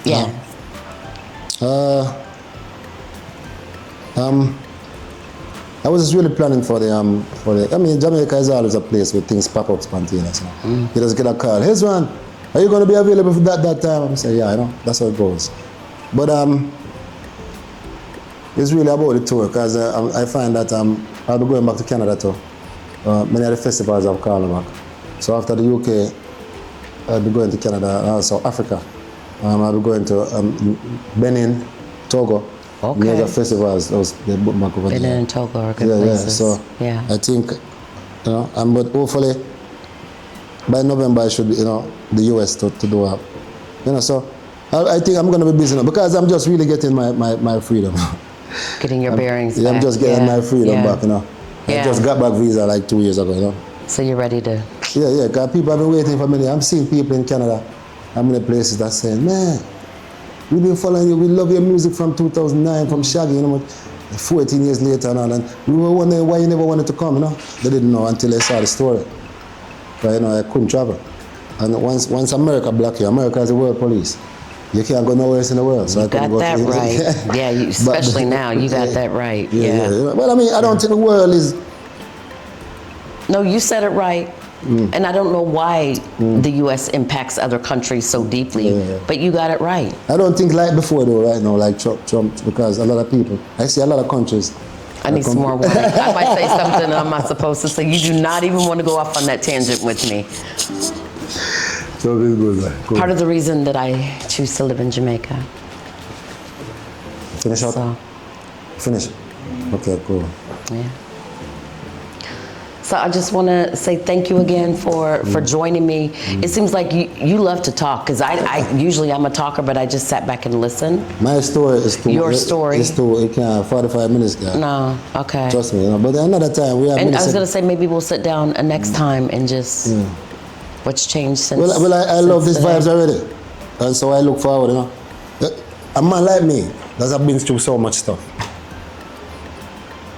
Yeah. I was just really planning for the. I mean, Jamaica is always a place where things pop up spontaneously. You just get a call. Hezron, are you going to be available for that time? I say, yeah, you know, that's how it goes. But it's really about the tour because I find that I'll be going back to Canada too. Many of the festivals have called back. So after the UK, I'll be going to Canada and also Africa. I'll be going to Benin, Togo. Okay. Major festivals, they book back over Benin there. and Togo are good Yeah. places. So yeah. I think, but hopefully by November I should be, the US to do a, so I think I'm going to be busy now because I'm just really getting my freedom. Getting your bearings back. I'm just getting my freedom back, I just got back visa like 2 years ago, So you're ready to... Yeah, because people have been waiting for me. I'm seeing people in Canada, I'm in places that saying, man, we've been following you, we love your music from 2009, from Shaggy, 14 years later and all, and we were wondering why you never wanted to come, They didn't know until they saw the story. But, I couldn't travel. And once America block you, America is the world police. You can't go nowhere else in the world. So You got that right. Yeah, especially now, you got that right. Yeah. Well, I mean, I don't think the world is... No, you said it right. And I don't know why the U.S. impacts other countries so deeply, but you got it right. I don't think like before though, right now, like Trump, because a lot of people, I see a lot of countries. I need some more water. I might say something that I'm not supposed to say. You do not even want to go off on that tangent with me. So it's good, man. Cool. Part of the reason that I choose to live in Jamaica. Finish up? So, Finish. Okay, cool. yeah. So I just want to say thank you again for joining me. It seems like you love to talk because I usually I'm a talker, but I just sat back and listened. My story is too... Your story? It's too... It can't... 45 minutes, guy. No, okay. Trust me, But another time, we have... And I was going to say maybe we'll sit down next time and just... What's changed since... Well, I love these today? vibes already. And so I look forward, A man like me that's been through so much stuff.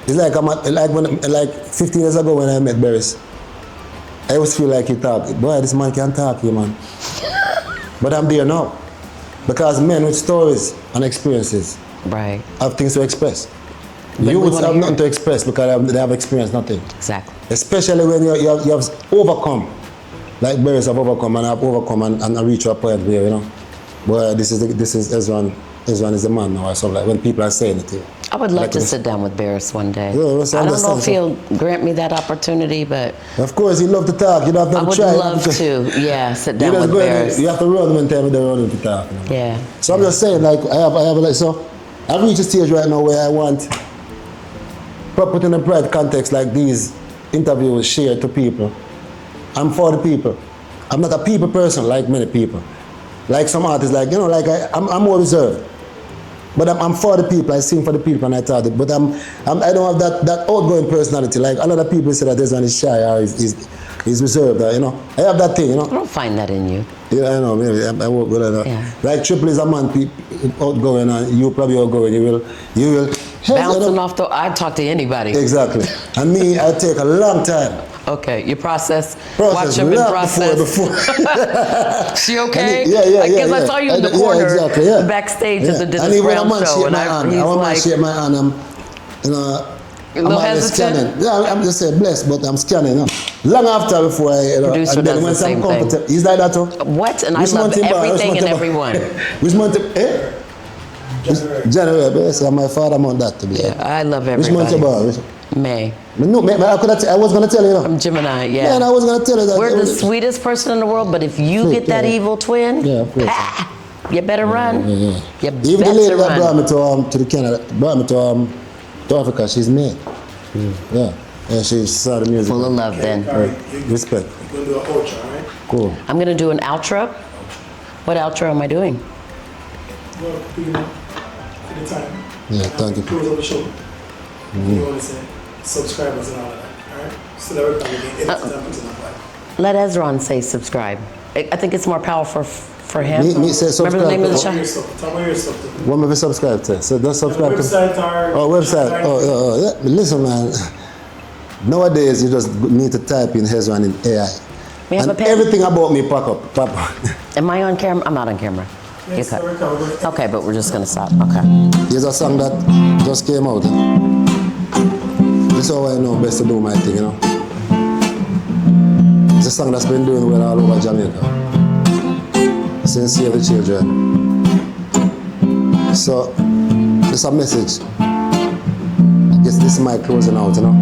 It's like 15 years ago when I met Beres, I always feel like he talk. Boy, this man can't talk, man. But I'm there now. Because men with stories and experiences Right. have things to express. But Youths we wanna have hear nothing it. to express because they have experienced nothing. Exactly. Especially when you have overcome, like Beres have overcome and have overcome and reach a point where, boy, this is Hezron is the man now or something like when people are saying it to you. I would love Like to this. sit down with Barris one day. Yeah, that's I don't know understand, if he'll grant me that opportunity, but Of course, you love to talk. You don't have I to would try. love to. Yeah, sit You down just with go in, Barris. you have to run one time with the running to talk. You know? Yeah. So I'm just saying, like, I have like, so I've reached a stage right now where I want, put in a bright context like these interviews shared to people. I'm for the people. I'm not a people person like many people. Like some artists, like, you know, like I'm more reserved. But I'm for the people, I sing for the people and I thought it. But I don't have that outgoing personality. Like a lot of people say that this one is shy or is reserved, you know. I have that thing, you know. I don't find that in you. Yeah, I know, maybe I won't go there. Yeah. Like Triple is a man outgoing and you probably outgoing. You will Bouncing off the, I'd talk to anybody. Exactly. And me, I take a long time. Okay, you process watch him and long process. before. She okay? Yeah. Because I saw you in the corner, backstage at the And Dennis even when a Brown man show, shake and my hand, he's I want to like, shake my hand, I'm, you know, a I'm little always hesitant? scanning. Yeah, I'm just saying blessed, but I'm scanning. You know? Long after before I, you know, Producer and then does when the same some thing. comfortable, is like that too? what? And Which I love month in bar? everything Which and month in bar? everyone. Which month? January. Yes, my father want that to be. Yeah, I love Which month you everybody. born? May. No, I was gonna tell you. You know. I'm Gemini, yeah. Man, I was gonna tell you that. We're the sweetest person in the world, but if you get that evil twin, Yeah, of course. you better run. Yeah. You Even the better lady that run. brought me to the Canada, brought me to Africa, she's made. Yeah, she saw the music. Full of love then. Respect. You're going to do an outro, right? Cool. I'm going to do an outro. What outro am I doing? Well, you know, for the time. Yeah, thank you. Close on the show. You want to say subscribers and all of that, all right? So that we're probably getting edited and put it up like. Let Hezron say subscribe. I think it's more powerful for him. Me say Remember the name of the subscribe. show? Tell me your stuff. What me subscribe to? So just subscribe to. Website or... Oh, website. Yeah. Listen, man. Nowadays, you just need to type in Hezron in AI. We have And a pen? everything about me pop up. Am I on camera? I'm not on camera. You Yes, cut. we're covered. Okay, but we're just going to stop. Okay. Here's a song that just came out. This is how I know best to do my thing, you know. It's a song that's been doing well all over Jamaica since Save the Children. So, it's a message. I guess this is my closing out, you know.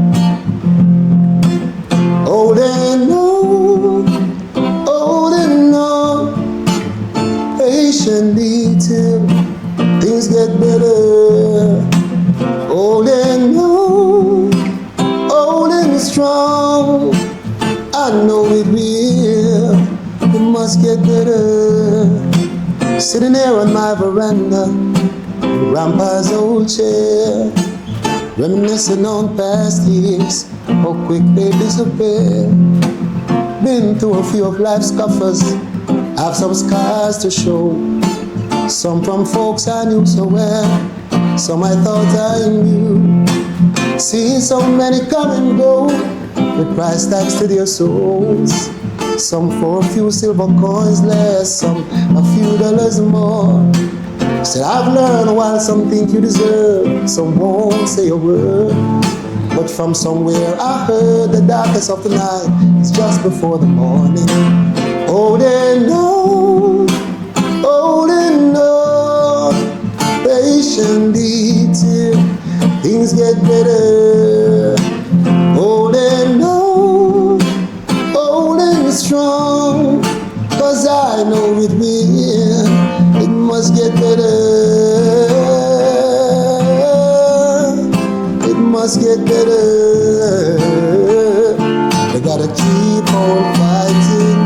Hold and on, patiently till things get better. Hold and strong. I know it will. It must get better. Sitting there on my veranda, Grandpa's old chair, reminiscing on past years, how quick they disappear. Been through a few of life's scuffers, have some scars to show. Some from folks I knew so well, some I thought I knew. Seeing so many come and go, with price tags to their souls. Some for a few silver coins less, some a few dollars more. Said I've learned while some think you deserve, some won't say a word. But from somewhere I heard the darkest of the night is just before the morning. Holding on, patiently till things get better. Holding strong, 'cause I know it will. It must get better. It must get better. I gotta keep on fighting.